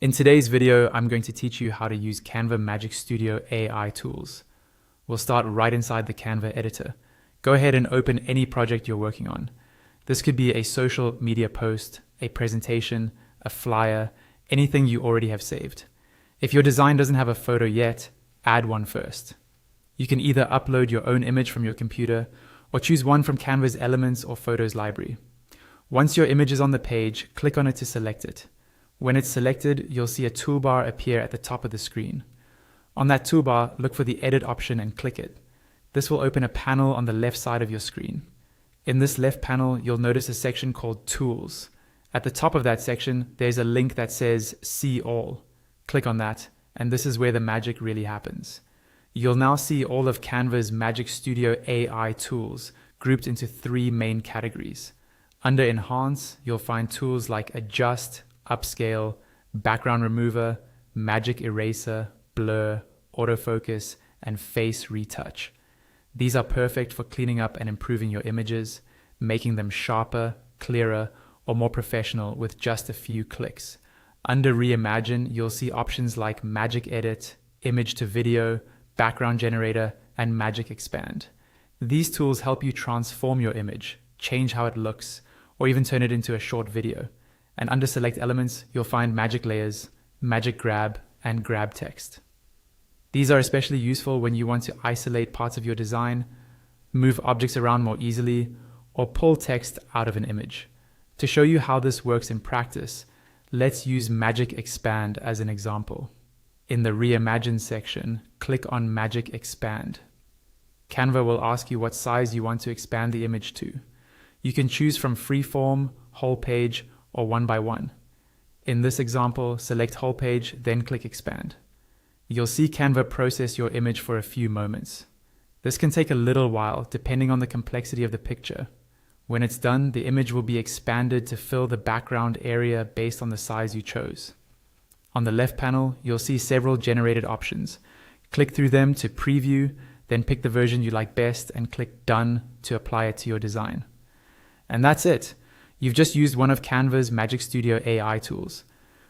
In today's video, I'm going to teach you how to use Canva Magic Studio AI tools. We'll start right inside the Canva editor. Go ahead and open any project you're working on. This could be a social media post, a presentation, a flyer, anything you already have saved. If your design doesn't have a photo yet, add one first. You can either upload your own image from your computer or choose one from Canva's Elements or Photos library. Once your image is on the page, click on it to select it. When it's selected, you'll see a toolbar appear at the top of the screen. On that toolbar, look for the Edit option and click it. This will open a panel on the left side of your screen. In this left panel, you'll notice a section called Tools. At the top of that section, there's a link that says See All. Click on that, and this is where the magic really happens. You'll now see all of Canva's Magic Studio AI tools grouped into three main categories. Under Enhance, you'll find tools like Adjust, Upscale, Background Remover, Magic Eraser, Blur, Autofocus, and Face Retouch. These are perfect for cleaning up and improving your images, making them sharper, clearer, or more professional with just a few clicks. Under Reimagine, you'll see options like Magic Edit, Image to Video, Background Generator, and Magic Expand. These tools help you transform your image, change how it looks, or even turn it into a short video. And under Select Elements, you'll find Magic Layers, Magic Grab, and Grab Text. These are especially useful when you want to isolate parts of your design, move objects around more easily, or pull text out of an image. To show you how this works in practice, let's use Magic Expand as an example. In the Reimagine section, click on Magic Expand. Canva will ask you what size you want to expand the image to. You can choose from freeform, whole page, or 1 by 1. In this example, select whole page, then click Expand. You'll see Canva process your image for a few moments. This can take a little while depending on the complexity of the picture. When it's done, the image will be expanded to fill the background area based on the size you chose. On the left panel, you'll see several generated options. Click through them to preview, then pick the version you like best and click Done to apply it to your design. And that's it. You've just used one of Canva's Magic Studio AI tools.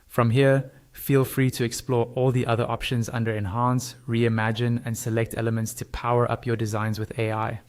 From here, feel free to explore all the other options under Enhance, Reimagine, and Select Elements to power up your designs with AI.